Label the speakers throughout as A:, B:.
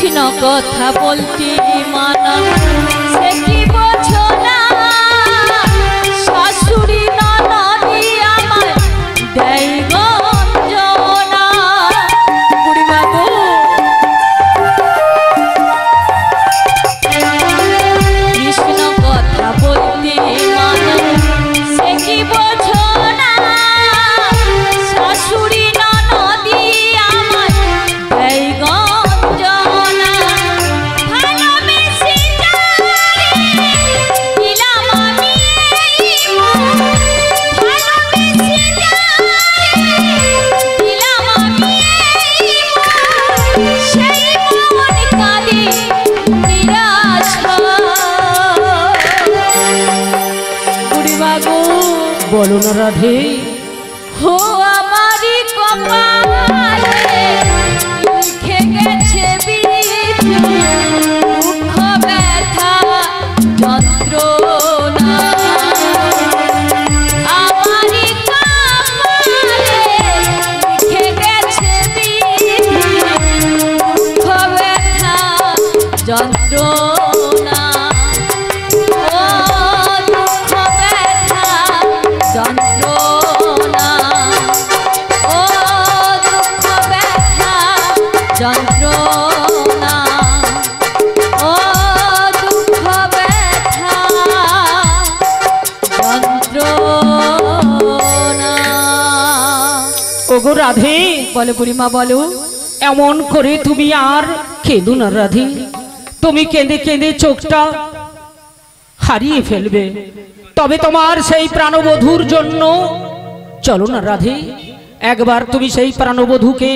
A: কৃষ্ণ কথা বলতে মানা সে কি বোঝো না শাশুড়ি ননদি আমার দেয় গঞ্জনা বুড়িমা গো কৃষ্ণ কথা বলতে মানা সে কি বোঝো না শাশুড়ি ননদি আমার দেয় গঞ্জনা ভালোবেসে দিলাম আমি ভালোবেসে দিলাম আমি সেই মন কাঁদে নিরাশ বুড়িমা গো
B: বলো না রাধে
A: হো আমারি কপালে লিখে গেছে বিধি দুঃখ ব্যথা যন্ত্রণা আমারি কপালে লিখে গেছে বিধি দুঃখ ব্যথা যন্ত্রণা ও দুঃখ ব্যথা যন্ত্রণা ও দুঃখ ব্যথা যন্ত্রণা ও দুঃখ ব্যথা যন্ত্রণা
B: ওগো রাধে
A: বলো বুড়িমা বলো
B: এমন করে তুমি আর কেঁদো না রাধে তুমি কেঁদে কেঁদে চোখটা হারিয়ে ফেলবে তবে তোমার সেই প্রাণবধূর জন্য চলো না রাধে একবার তুমি সেই প্রাণবধূকে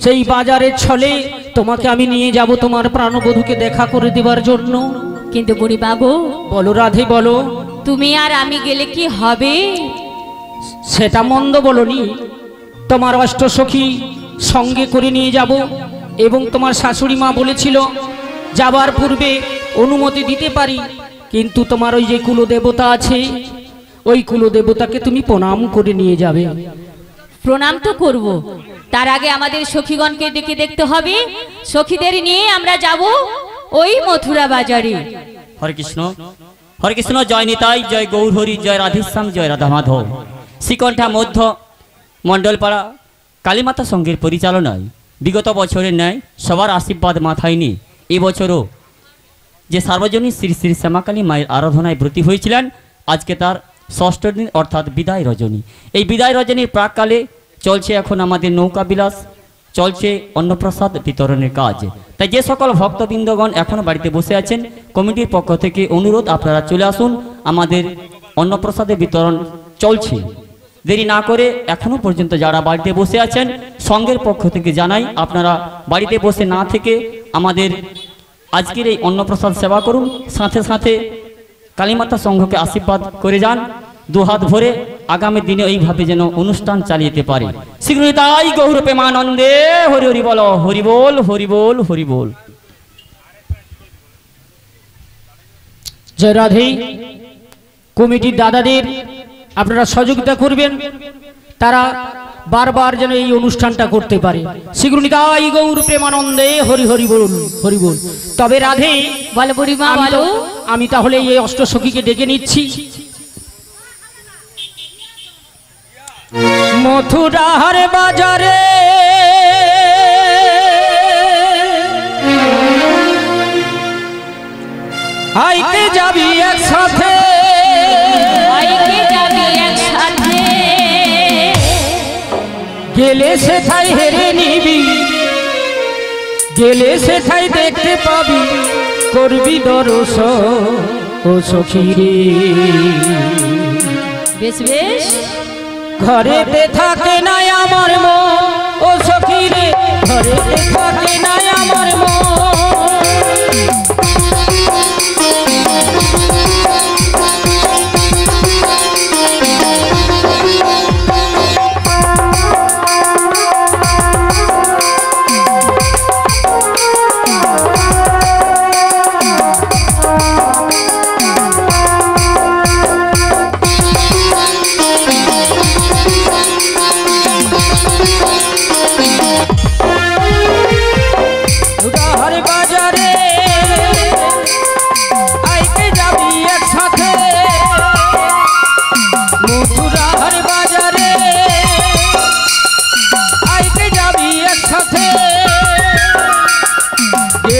B: সেই বাজারের ছলে তোমাকে আমি নিয়ে যাব তোমার প্রাণবধূকে দেখা করে দেবার জন্য
A: কিন্তু বুড়িমা গো
B: বলো রাধে বলো
A: তুমি আর আমি গেলে কি হবে
B: সেটা মন্দ বলনি তোমার অষ্টসখী সঙ্গে করে নিয়ে যাব এবং তোমার শাশুড়ি মা বলেছিল যাবার পূর্বে অনুমতি দিতে পারি কিন্তু তোমার ওই যে কুলদেবতা আছে ওই কুলদেবতাকে তুমি প্রণাম করে নিয়ে যাবে
A: প্রণাম তো করব তার আগে আমাদের সখীগণকে ডেকে দেখতে হবে সখীদের নিয়ে আমরা যাব ওই মথুরা বাজারে
C: হরে কৃষ্ণ জয় নিতাই জয় গৌরহরি জয় রাধেশ্যাম জয় রাধা মাধব শ্রীকণ্ঠা মধ্য মণ্ডলপাড়া কালীমাতা সংঘের পরিচালনায় বিগত বছরের ন্যায় সবার আশীর্বাদ মাথায় নিয়ে এবছরও যে সার্বজনীন শ্রী শ্রী শ্যামাকালী মায়ের আরাধনায় ব্রতী হয়েছিলেন আজকে তার ষষ্ঠ দিন অর্থাৎ বিদায় রজনী এই বিদায় রজনীর প্রাককালে চলছে এখন আমাদের নৌকা বিলাস চলছে অন্নপ্রসাদ বিতরণের কাজ তাই যে সকল ভক্তবৃন্দগণ এখনও বাড়িতে বসে আছেন কমিটির পক্ষ থেকে অনুরোধ আপনারা চলে আসুন আমাদের অন্নপ্রসাদের বিতরণ চলছে দেরি না করে এখনো পর্যন্ত যারা বাড়িতে বসে আছেন সংঘের পক্ষ থেকে জানাই আপনারা বাড়িতে বসে না থেকে আমাদের আজকের এই অন্নপ্রসাদ সেবা করুন সাথে সাথে কালীমাতা সংঘকে আশীর্বাদ করে যান দুহাত ভরে আগামী দিনে এইভাবে যেন অনুষ্ঠান চালিয়ে যেতে পারে শীঘ্রই তাই গৌর প্রেমানন্দে হরি হরি বল হরি বল হরি বল হরি বল
B: জয় রাধে কমিটির দাদাদের আপনারা সহযোগিতা করবেন তারা বারবার যেন এই অনুষ্ঠানটা করতে পারে শীঘ্র নিতাই গৌর প্রেমানন্দে হরি হরি বলুন হরি বল তবে রাধে
A: বলো বুড়িমা বলো
B: আমি তাহলে এই অষ্টসখীকে ডেকে নিচ্ছি মথুরার বাজারে আইতে যাবি একসাথে গেলে সেথায় হেরে নিবি গেলে সেথায় দেখতে পাবি করবি দর্শন ও সখী রে
A: বেশ বেশ
B: ঘরেতে থাকে না আমার মন ও সখী রে ঘরেতে থাকে না আমার মন বাজারে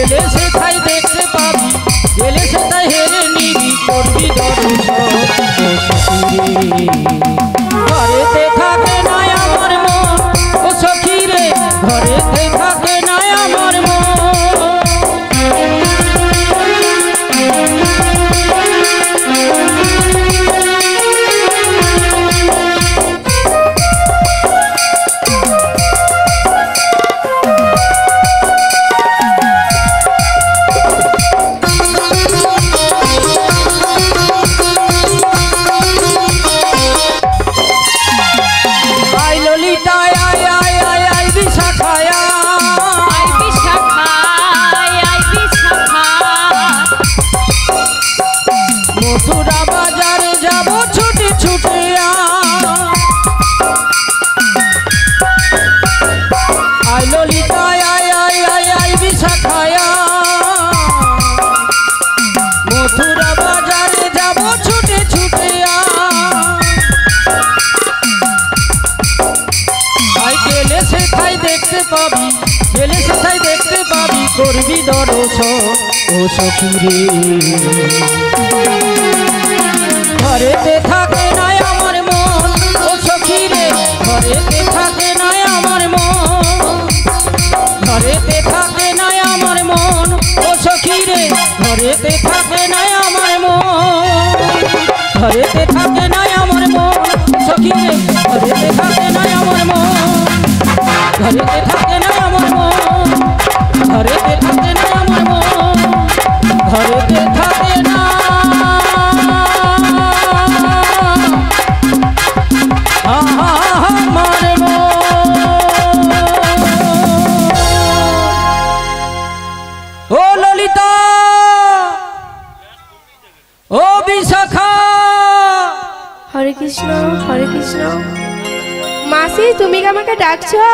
B: গেলে সেটাই দেখতে পাবি, গেলে সেটাই হেরে নিবি, করবি দর্শন ও সখী রে। ঘরেতে থাকে না আমার মন ও সখী রে, ঘরেতে থাকে না আমার মন। মথুরা বাজারে যাব ছুটে ছুটে আয় ললিতা আয় আয় আয় আয় বিশাখায়া। মথুরা বাজারে যাব ছুটে ছুটে আয় গেলে সেটাই দেখতে পাবি, গেলে সেটাই দেখতে পাবি, করবি দর্শন ও সখী রে। ঘরেতে থাকে না আমার মন ও সখী রে, ঘরেতে থাকে না আমার মন, ঘরেতে থাকে না আমার মন ও সখী রে, ঘরেতে থাকে না আমার মন, ঘরেতে থাকে না আমার মন সখী রে, ঘরেতে থাকে না আমার মন, ঘরেতে থাকে না আমার মন, ঘরেতে থাকে না আমার মন, ঘরেতে থাকে না আমার মন। ও ললিতা, ও বিশাখা।
D: হরে কৃষ্ণ হরে কৃষ্ণ। মাসি তুমি কি আমাকে ডাকছো?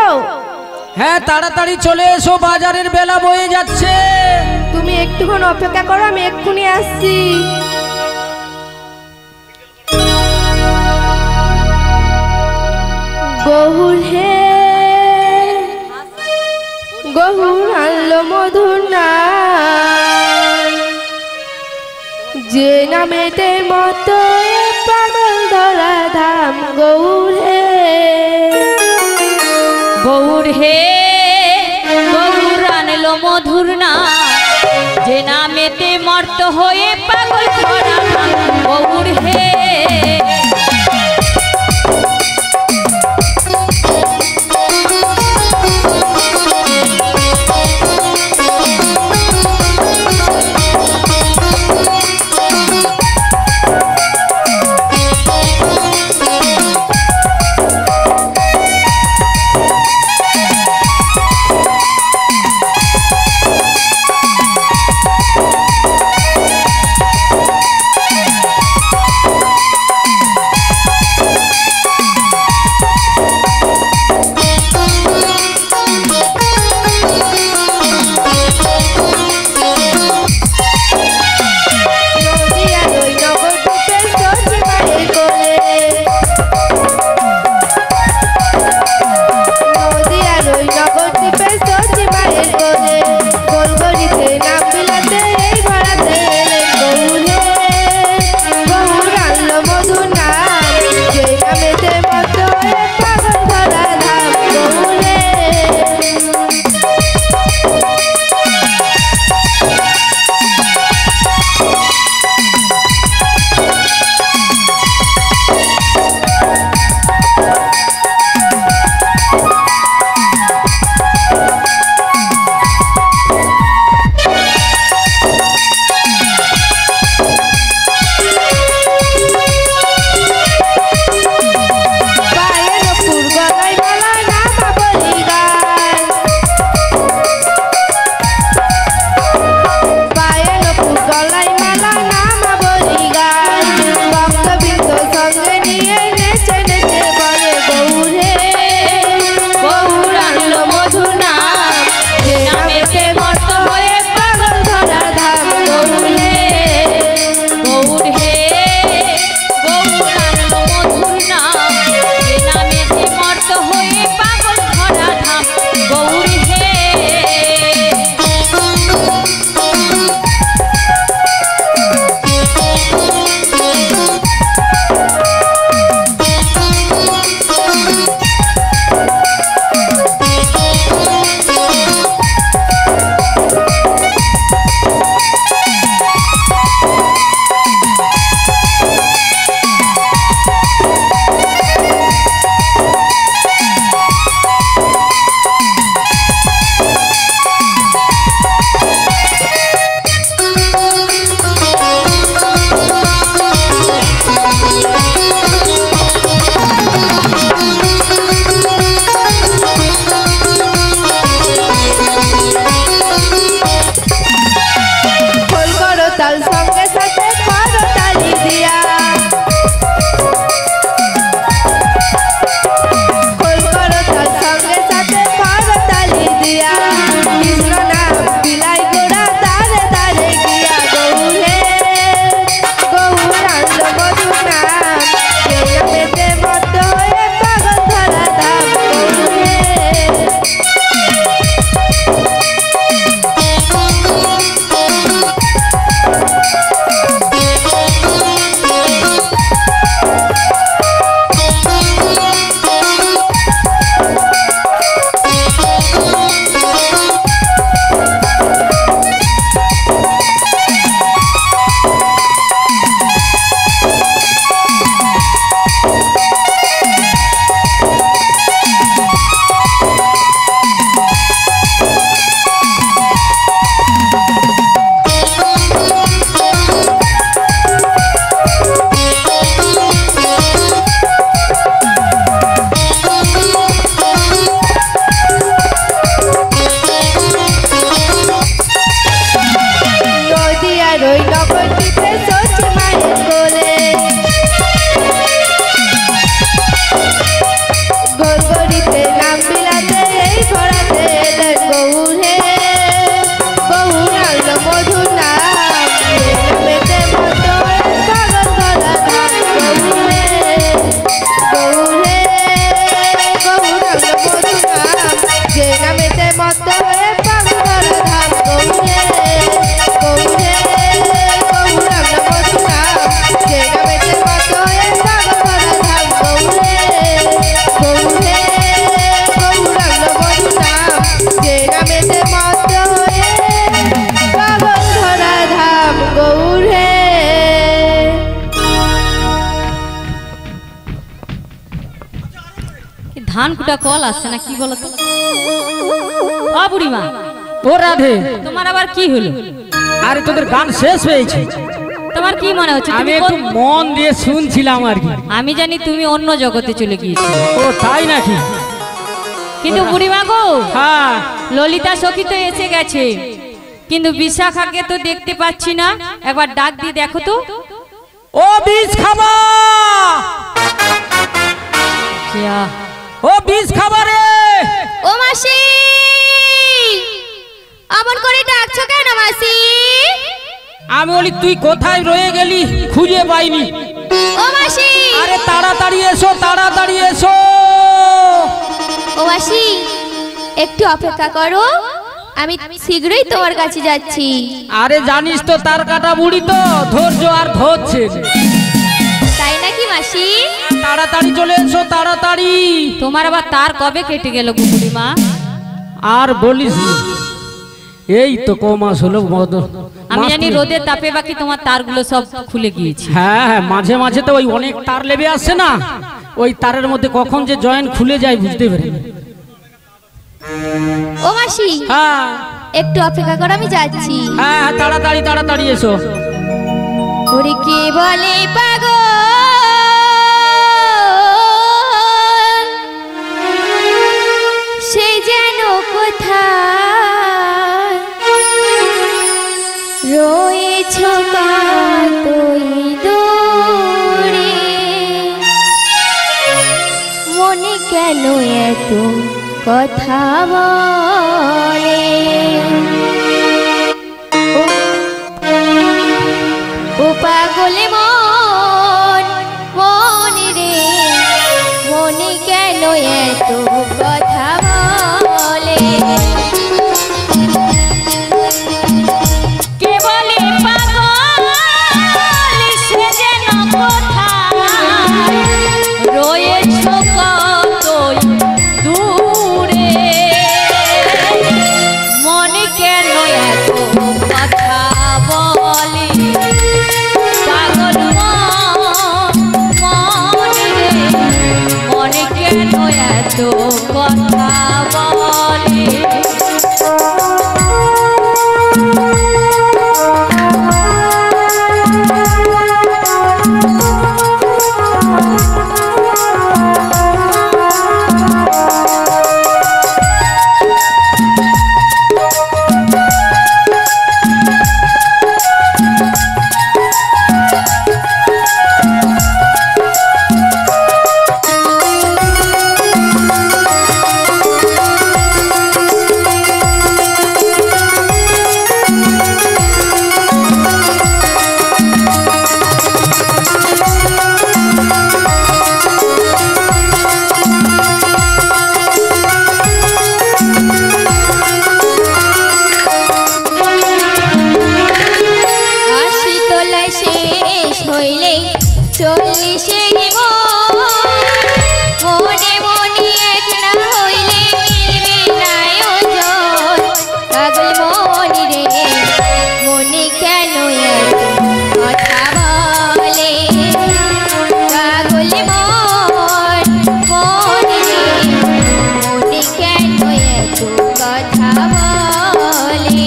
B: হ্যাঁ তাড়াতাড়ি চলে এসো, বাজারের বেলা বয়ে যাচ্ছে।
D: তুমি একটুক্ষণ অপেক্ষা করো, আমি এক্ষুনি আসছি। গহুর হে গহুর আনলো মধুর নাম, যে নামেতে মতো পাগল ধরা ধাম। গৌর হে
A: গৌর হে গৌর আনলো মধুর নাম, যে নামেতে মর্ত হয়ে পাগল ধরা ধাম। গৌর হে
D: মধুর নাম যে নামেতে মত্ত হয়ে পাগল ধরা ধাম গৌরে গৌরে গৌরাঙ্গ মধুর নাম যে নামেতে মত্ত হয়ে পাগল ধরা ধাম গৌরে গৌরে গৌরাঙ্গ মধুর নাম যে নামেতে মত্ত হয়ে পাগল ধরা ধাম গৌরে গৌরে গৌরাঙ্গ মধুর নাম যে নামেতে মত্ত হয়ে পাগল ধরা ধাম গৌরে।
A: ধান কুটা কল আসছে না কি বলো তো ও বুড়িমা
B: ও রাধে,
A: তোমার আবার কি হলো?
B: আরে তোদের গান শেষ হয়েছে।
A: তোমার কি মনে হচ্ছে
B: আমি
A: তুমি
B: একটু
A: কোন-
B: মন দিয়ে শুনছিলাম আর কি।
A: আমি জানি তুমি অন্য জগতে চলে গিয়েছো,
B: ও তাই নাকি?
A: কিন্তু বুড়িমা গো
B: হ্যাঁ,
A: ললিতা সখী তো এসে গেছে, কিন্তু বিশাখাকে তো দেখতে পাচ্ছি না। একবার ডাক দিয়ে দেখো তো।
B: ও বীজ খাবা,
A: কিয়া
B: ও বীজ খাবা রে।
D: ও মাসি, আমন করে ডাকছো কেন মাসি?
B: আমি বলি তুই কোথায় রয়ে গেলি, খুঁজে পাইনি।
D: ও মাসি,
B: আরে তাড়াতাড়ি এসো, তাড়াতাড়ি এসো।
D: ও মাসি একটু অপেক্ষা করো, আমি শীঘ্রই তোমার কাছে যাচ্ছি।
B: আরে জানিস তো তার কাটা বুড়ি তো, ধৈর্য আর ধরছে।
D: তাই নাকি মাসি?
B: তাড়াতাড়ি চলে এসো, তাড়াতাড়ি।
A: তোমার আবার তার কবে কেটে গেল গো বুড়িমা?
B: আর বলিস নি, এই তো ক মাস হলো
A: আমি জানি রোদের তাপে বাকি তোমার তারগুলো সব খুলে গিয়েছে।
B: হ্যাঁ হ্যাঁ, মাঝে মাঝে তো ওই অনেক তার লেবে আসছে না, ওই তারের মধ্যে কখন যে জয়েন খুলে যায় বুঝতে পারি না।
D: ও মাসি
B: হ্যাঁ
D: একটু অপেক্ষা করো, আমি যাচ্ছি।
B: হ্যাঁ, তাড়াতাড়ি তাড়াতাড়ি এসো।
D: ওরে কে বলে পাগল, সে যেন কোথায় রয়েছ কতই দূরে, মনে কেন এত কথা বলে? ও পাগলে মন, মন রে, মনে কেন এত কথা বলে?
A: কে বলে পাগল, সে যেন কোথায় রয়েছো কতই দূরে, মনে কেন এত কথা বলে? পাগল মন রে, মনে কেন এত কথা বলে?
D: চল্লিশে মনে মনে এক না হইলে মিলবে না ওজন। পাগল মনি রে, মনে কেন এত কথা বলে? পাগল মনি রে, মনে কেন এত কথা বলে?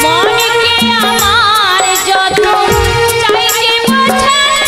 A: মনকে আমার যত চাইতে বোঝাতে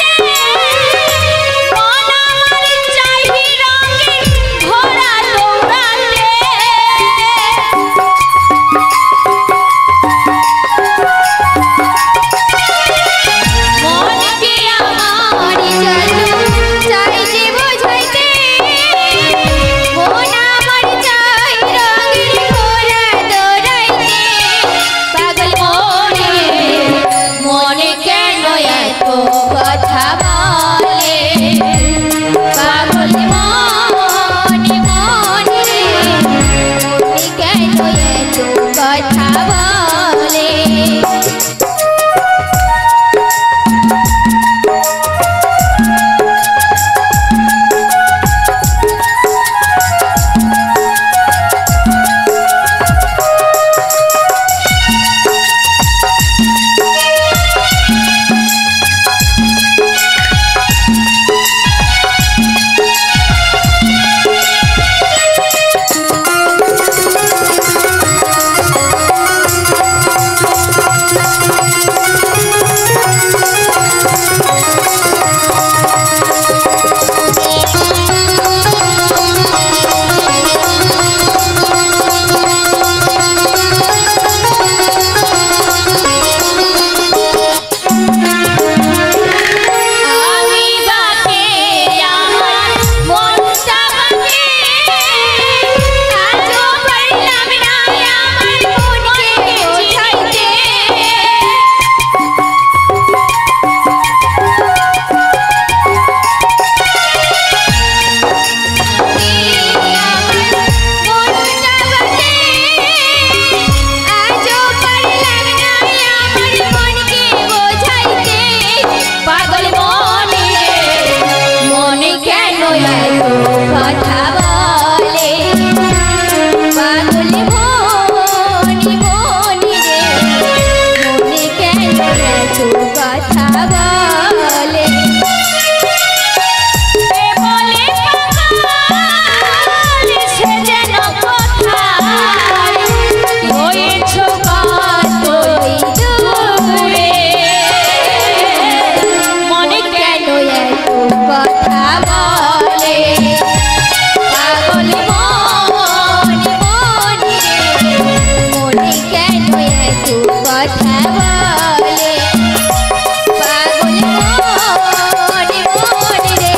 A: কথা বলে পাগল মনে মনে রে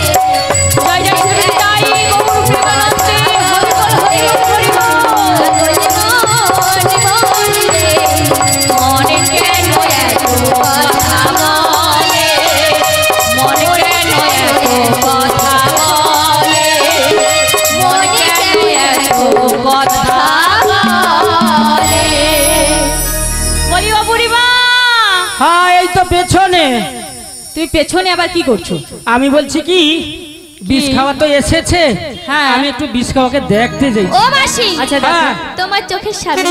A: জয় জয় শ্রী তাই গৌর প্রেমানন্দে হরি বল হরি বল হরি বল পাগল মনে মনে রে মনে কেন এত কথা বলে মনে কেন এত কথা বলে মনে কেন এত কথা বলে বলিবা বুড়িমা
B: হ্যাঁ এই তো পেছনে।
A: তুই পেছনে আবার কি করছো?
B: আমি বলছি কি বিষ খাওয়া তো এসেছে,
A: হ্যাঁ।
B: আমি একটু বিষ খাওয়াকে দেখতে যাই।
A: ও মাসি
D: আচ্ছা
B: হ্যাঁ।
D: তোমার চোখের সামনে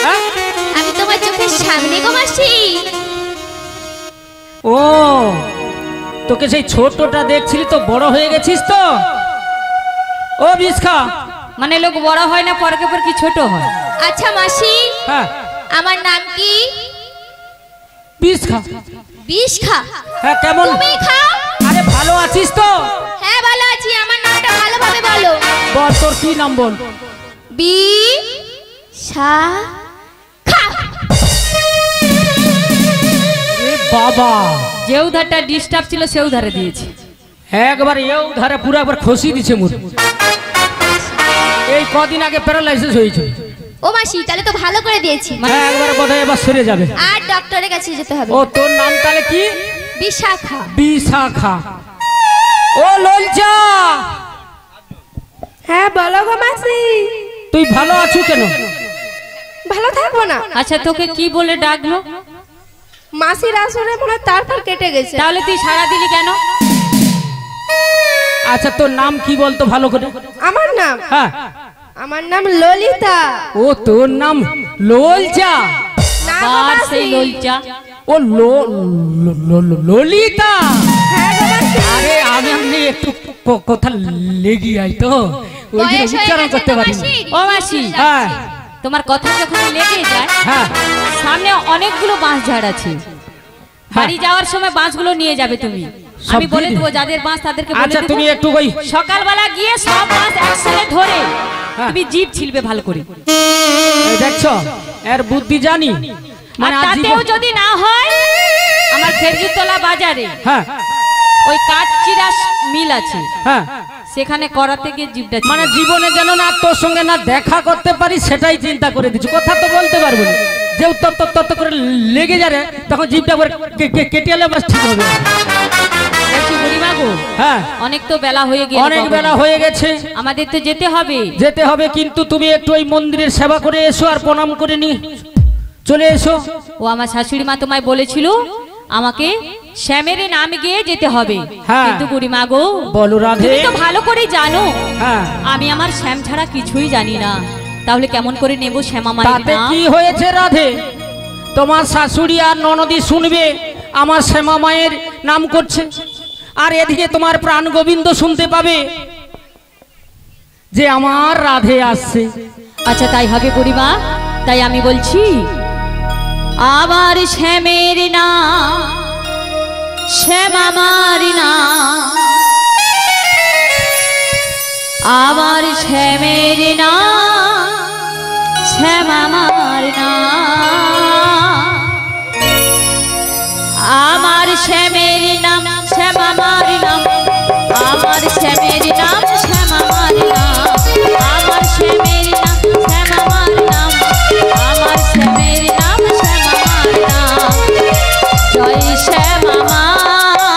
B: হ্যাঁ?
D: আমি তোমার চোখের সামনে গো মাসি।
B: ও তোকে সেই ছোটটা দেখছিলি তো বড় হয়ে গেছিস তো। ও বিষ খা।
A: মানে লোক বড় হয় না পরকে পর কি ছোট হয়?
D: আচ্ছা মাসি
B: হ্যাঁ
D: আমার নাম কি?
B: বিষ খা।
D: বিষ খা।
B: হ্যাঁ কেমন?
D: তুমি খাও।
B: আরে ভালো আছিস তো?
D: হ্যাঁ ভালো আছি, আমার নামটা ভালোভাবে বলো।
B: বল তোর কি নাম বল।
D: বি সা খা।
B: এ বাবা
A: যে উধারটা ডিস্টার্ব ছিল সে উধারে দিয়েছে।
B: একবার এও ধারে পুরো একবার খসি দিছে মুর। এই কদিন আগে প্যারালাইসিস হয়েছে।
D: ও মাসি তাহলে তো ভালো করে দিয়েছি।
B: হ্যাঁ একবার বোধহয় এবার সেরে যাবে।
D: আর ডক্টরের কাছে যেতে হবে।
B: ও তোর নাম তাহলে কি?
D: বিশাখা।
B: বিশাখা। ও ললচা
D: হ্যাঁ বলো গো মাসি।
B: তুই ভালো আছো কেন?
D: ভালো থাকবো না।
A: আচ্ছা তোকে কি বলে ডাকলো?
D: মাসির আসরে মনে হয় তারপর কেটে গেছে।
A: তাহলে তুই সাড়া দিলি কেন?
B: আচ্ছা তোর নাম কি বলতো ভালো করে?
D: আমার নাম
B: হ্যাঁ
D: আমার নাম ললিতা।
B: ও তোর নাম ললচা।
D: না গো
A: আর
D: মাসি।
A: সেই লজ্জা।
B: ও ললিতা।
D: হ্যাঁ গো মাসি।
B: আরে আমি একটু কথা লেগে আই তো ওই জন্য
D: বয়স হয়ে
B: উচ্চারণ
D: গেছে
B: করতে
D: গো
B: পারি।
D: মাসি।
A: ও মাসি
B: হ্যাঁ
A: তোমার কথা যখন লেগে যায়,
B: হ্যাঁ
A: সামনে অনেকগুলো বাঁশ ঝাড় আছে, বাড়ি যাওয়ার সময় বাঁশগুলো নিয়ে যাবে তুমি।
B: সব
A: আমি বলে
B: দিয়ে
A: দেবো যাদের বাঁশ তাদেরকে বলে
B: আচ্ছা
A: দেবো।
B: তুমি একটু ওই
A: সকালবেলা গিয়ে সব বাঁশ একসাথে ধরে
B: হ্যাঁ।
A: তুমি জিভ ছিলবে ভালো করে।
B: এই দেখছো এর বুদ্ধি জানি।
A: আর
B: মানে
A: তাতেও যদি না হয় আমার খেরজুতলা বাজারে
B: হ্যাঁ
A: ওই কাঠচিরা মিল আছে,
B: হ্যাঁ
A: সেখানে করাতে গিয়ে জিভটা
B: মানে জীবনে যেন না তোর সঙ্গে না দেখা করতে পারি সেটাই চিন্তা করে দিচ্ছি। কথা তো বলতে পারবো না, যে তত করে লেগে যাবে তখন জিভটা করে কেটে এলে বাস ঠিক হবে।
A: বলছি বুড়িমা গো,
B: হ্যাঁ
A: অনেক তো বেলা হয়ে গেছে,
B: অনেক বেলা হয়ে গেছে,
A: আমাদের তো যেতে হবে।
B: যেতে হবে, কিন্তু তুমি একটু ওই মন্দিরের সেবা করে এসো আর প্রণাম করে নি চলে এসো।
A: ও আমার শাশুড়ি মা তোমায় বলেছিল আমাকে শ্যামের নাম গিয়ে যেতে হবে।
B: হ্যাঁ।
A: কিন্তু বুড়িমা গো
B: বলো রাধে।
A: তুমি তো ভালো করেই জানো
B: হ্যাঁ
A: আমি আমার শ্যাম ছাড়া কিছুই জানি না, তাহলে কেমন করে নেব শ্যামা মায়ের
B: তাতে
A: নাম?
B: কি হয়েছে রাধে? তোমার শাশুড়ি আর ননদি শুনবে আমার শ্যামা মায়ের নাম করছে, আর এদিকে তোমার প্রাণ গোবিন্দ শুনতে পাবে যে আমার রাধে আসছে।
A: আচ্ছা তাই হবে বুড়িমা, তাই আমি বলছি আবার শ্যামের নাম, শ্যাম আমার নাম, আবার শ্যামের নাম, শ্যাম আমার নাম, আমার শ্যামের নাম, শ্যাম আমার নাম, আমার শ্যামের নাম, শ্যাম আমার নাম, আমার শ্যামের নাম, শ্যাম আমার নাম, আমার শ্যামের নাম, শ্যাম আমার নাম। জয় শ্যাম আমার,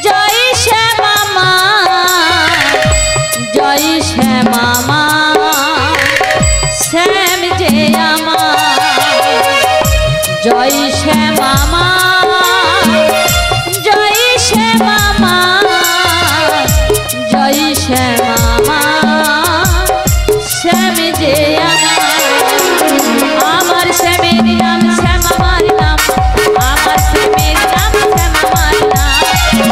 A: জয় শ্যাম আমার, জয় শ্যাম আমার, শ্যাম যে আমার, জয় শ্যাম আমার, জয় শ্যাম আমার, জয় শ্যাম আমার, শ্যাম যে আমার শ্যামের নাম, শ্যাম আমার নাম, আমার শ্যামের নাম, শ্যাম আমার নাম,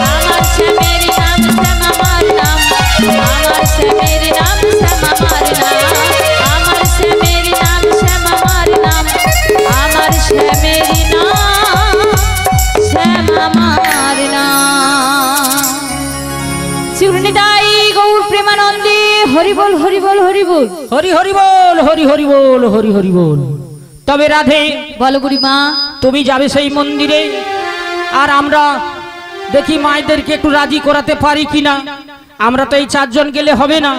A: আমার শ্যামের নাম, শ্যাম আমার নাম, আমার শ্যামের নাম, শ্যাম আমার নাম, আমার শ্যামের নাম, শ্যাম আমার নাম, আমার শ্যামের নাম, শ্যাম আমার নাম। শিবনিতাই গৌর প্রেমানন্দে হরি বল, হরি বল, হরি বল।
B: হরি হরি বল, হরি হরি বল, হরি হরি বল। তবে রাধে,
A: বলো বুড়িমা।
B: তুমি যাবে সেই মন্দিরে, আর আমরা দেখি মায়েদেরকে একটু রাজি করাতে পারি কিনা। আমরা তো এই 4 জন গেলে হবে না।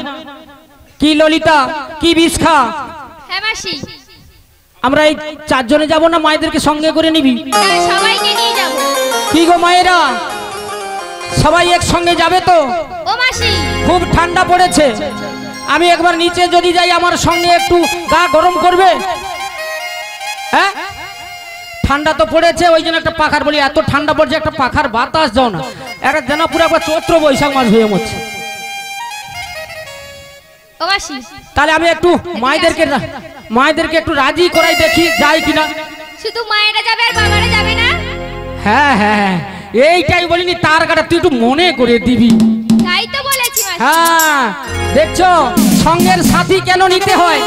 B: কি ললিতা, কি বিষ্খা,
E: হ্যাঁ মাসি,
B: আমরা এই 4 জনে যাব না মায়েদেরকে সঙ্গে করে নিবি?
E: হ্যাঁ সবাইকে নিয়ে যাব।
B: কি গো মায়েরা, সবাই একসঙ্গে যাবে তো?
E: ও মাসি,
B: খুব ঠান্ডা পড়েছে, আমি একবার নিচে যদি যাই আমার সঙ্গে একটু গা গরম করবে? হ্যাঁ, ঠান্ডা তো পড়েছে, ওই জন্য একটা পাখার বলি, এত ঠান্ডা পড়ছে একটা পাখার বাতাস দাও না। একটা যেন পুরো একবার চৈত্র বৈশাখ মাস হয়ে মরছে।
E: ও মাসি,
B: তাহলে আমি একটু মায়েদেরকে একটু রাজি করাই, দেখি যাই কিনা।
E: শুধু মায়েরা যাবে আর বাবারা যাবে না?
B: হ্যাঁ হ্যাঁ হ্যাঁ, এইটাই বলিনি, তার কাটা তুই একটু মনে করে দিবি।
E: তাই তো বলেছি মাসি।
B: হ্যাঁ, দেখছো সঙ্গের সাথী কেন নিতে হয়?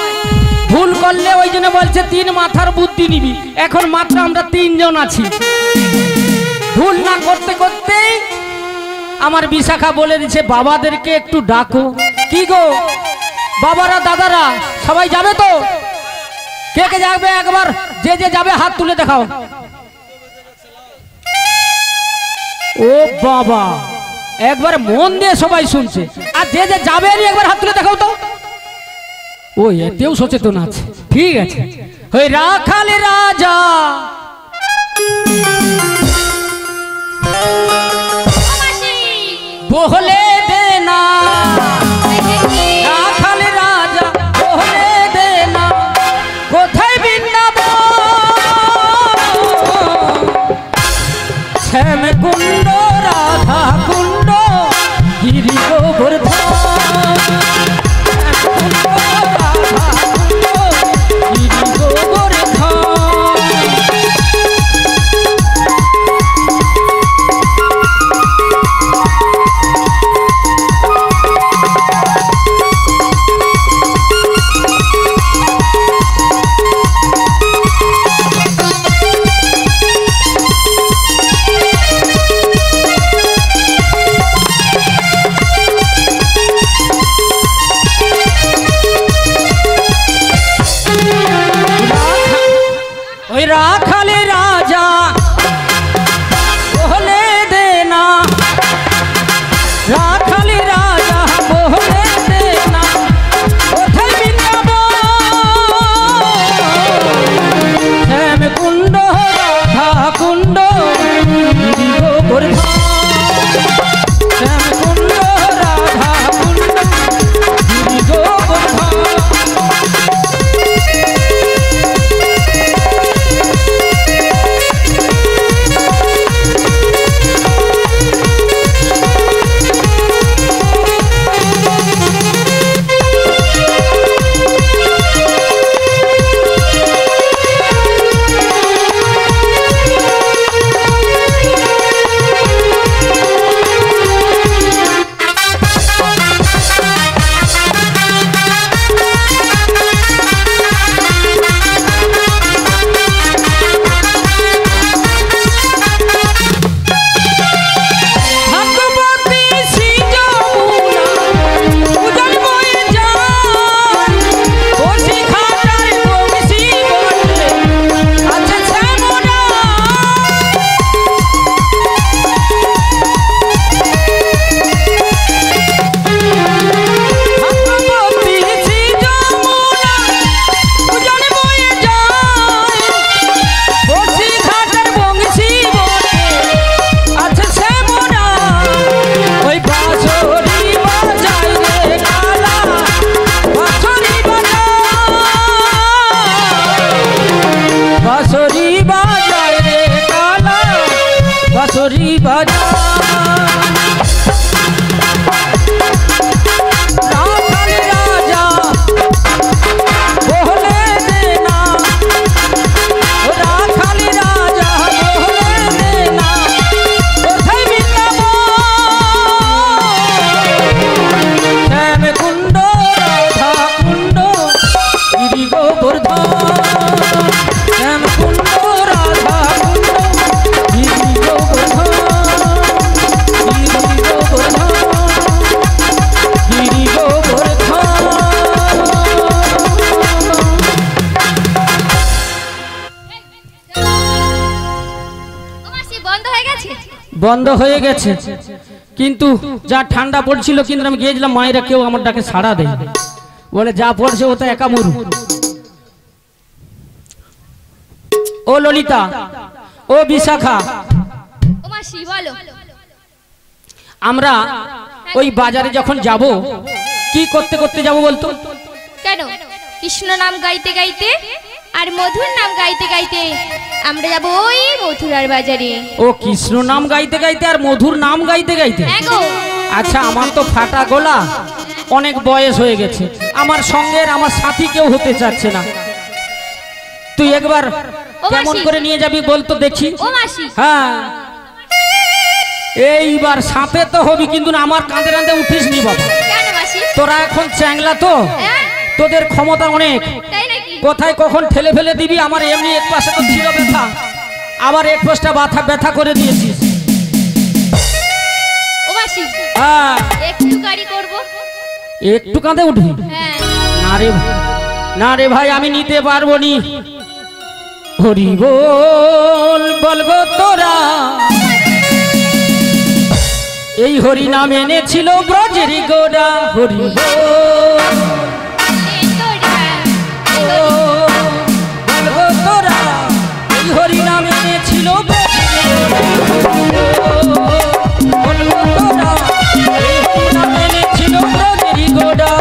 B: ভুল করলে ওই জন্য বলছে 3 মাথার বুদ্ধি নিবি। এখন মাত্র আমরা 3 জন আছি। ভুল না করতে করতে আমার বিশাখা বলে দিচ্ছে বাবাদেরকে একটু ডাকো। কি গো বাবারা, দাদারা সবাই যাবে তো? কে কে যাবে একবার, যে যে যাবে হাত তুলে দেখাও। ও বাবা, একবার মন দিয়ে সবাই শুনছে। আর যে যে যাবে একবার হাত তুলে দেখাও তো। ও এতেও সচেতন আছে, ঠিক আছে। ওই রাখাল রাজা
E: ও মাসি,
B: বহলে দে না, রাখাল রাজা বহলে দে না, কোথায় বৃন্দাবন, শ্যাম কুণ্ড রাধা কুণ্ড গিরি গোবর্ধন, রাখাল রাজা বহলে দে না, রাখাল রাজা বহলে দে না, কোথায় বৃন্দাবন, শ্যাম কুণ্ড রাধা কুণ্ড গিরি গোবর্ধন, শ্যাম কুণ্ড রাধা কুণ্ড গিরি গোবর্ধন। বাঁশরি বাজা রাখাল রাজা বহলে দে না, রাখাল রাজা বহলে দে না, কোথায় বৃন্দাবন, শ্যাম কুণ্ড রাধা কুণ্ড গিরি গোবর্ধন, শ্যাম কুণ্ড রাধা কুণ্ড গিরি গোবর্ধন।
E: গেছে?
B: বন্ধ হয়ে গেছে, কিন্তু যা ঠান্ডা পড়ছিল, কিন্তু আমি গিয়েছিলাম, মায়েরা কেউ আমার ডাকে সাড়া দেয়, বলে যা পড়ছে ও তো একা মরু। ও ললিতা, ও বিশাখা,
E: ও মাসি বলো।
B: আমরা ওই বাজারে যখন যাব, কি করতে করতে যাব বলতো?
E: কেন? কৃষ্ণ নাম গাইতে গাইতে আর মধুর নাম গাইতে গাইতে আমরা যাব ওই মথুরার বাজারে।
B: ও কৃষ্ণ নাম গাইতে গাইতে আর মধুর নাম গাইতে গাইতে?
E: হ্যাঁ গো।
B: আচ্ছা, আমার তো ফাটা গলা, অনেক বয়স হয়ে গেছে, আমার সঙ্গের আমার সাথী কেউ হতে চাচ্ছে না, তুই একবার
E: ও
B: কেমন
E: মাসি।
B: করে নিয়ে যাবি বলতো দেখি।
E: ও মাসি।
B: হ্যাঁ, এইবার সাথে তো হবি, কিন্তু না আমার কাঁধে কাঁধে উঠিস নি বাবা।
E: কেন মাসি?
B: তোরা এখন চ্যাংলা তো,
E: হ্যাঁ,
B: তোদের ক্ষমতা অনেক,
E: তাই নাকি?
B: কোথায় কখন ঠেলে ফেলে দিবি। আমার এমনি এক পাশে তো ছিল ব্যথা, আবার এক পাশটা ব্যথা করে দিয়েছিস।
E: ও মাসি,
B: হ্যাঁ,
E: একটু গাড়ি করব।
B: একটু কাঁধে উঠবি?
E: হ্যাঁ।
B: না রে ভাই, না রে ভাই, আমি নিতে পারবো নি। হরি বল বলবো তোরা, এই হরি নাম এনেছিল ব্রজের গোড়া। হরি বল বলবো তোরা, এই হরি নাম এনেছিল ব্রজের গোড়া। বলবো তোরা, এই হরি নাম এনেছিল ব্রজের গোড়া।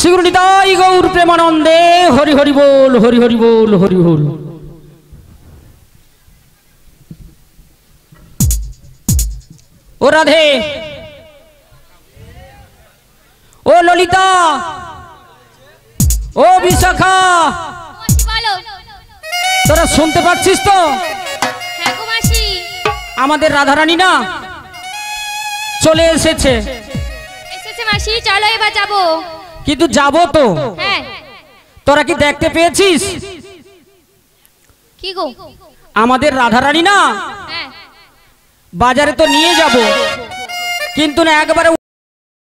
B: শ্রী নিতাই গৌর প্রেমানন্দে হরি হরি বল, হরি হরি বল, হরি বল। ও রাধে, ও ললিতা, ও বিশাখা,
E: মাসি বলো।
B: তোরা শুনতে পাচ্ছিস তো?
E: হ্যাঁ গো মাসি।
B: আমাদের রাধারানী না চলে এসেছে।
E: এসেছে মাসি, চলো এবার যাবো।
B: কিন্তু যাবো তো,
E: হ্যাঁ।
B: তোরা কি দেখতে পেয়েছিস?
E: কি গো?
B: আমাদের রাধারানী না
E: হ্যাঁ।
B: বাজারে তো নিয়ে যাব, কিন্তু না একবারে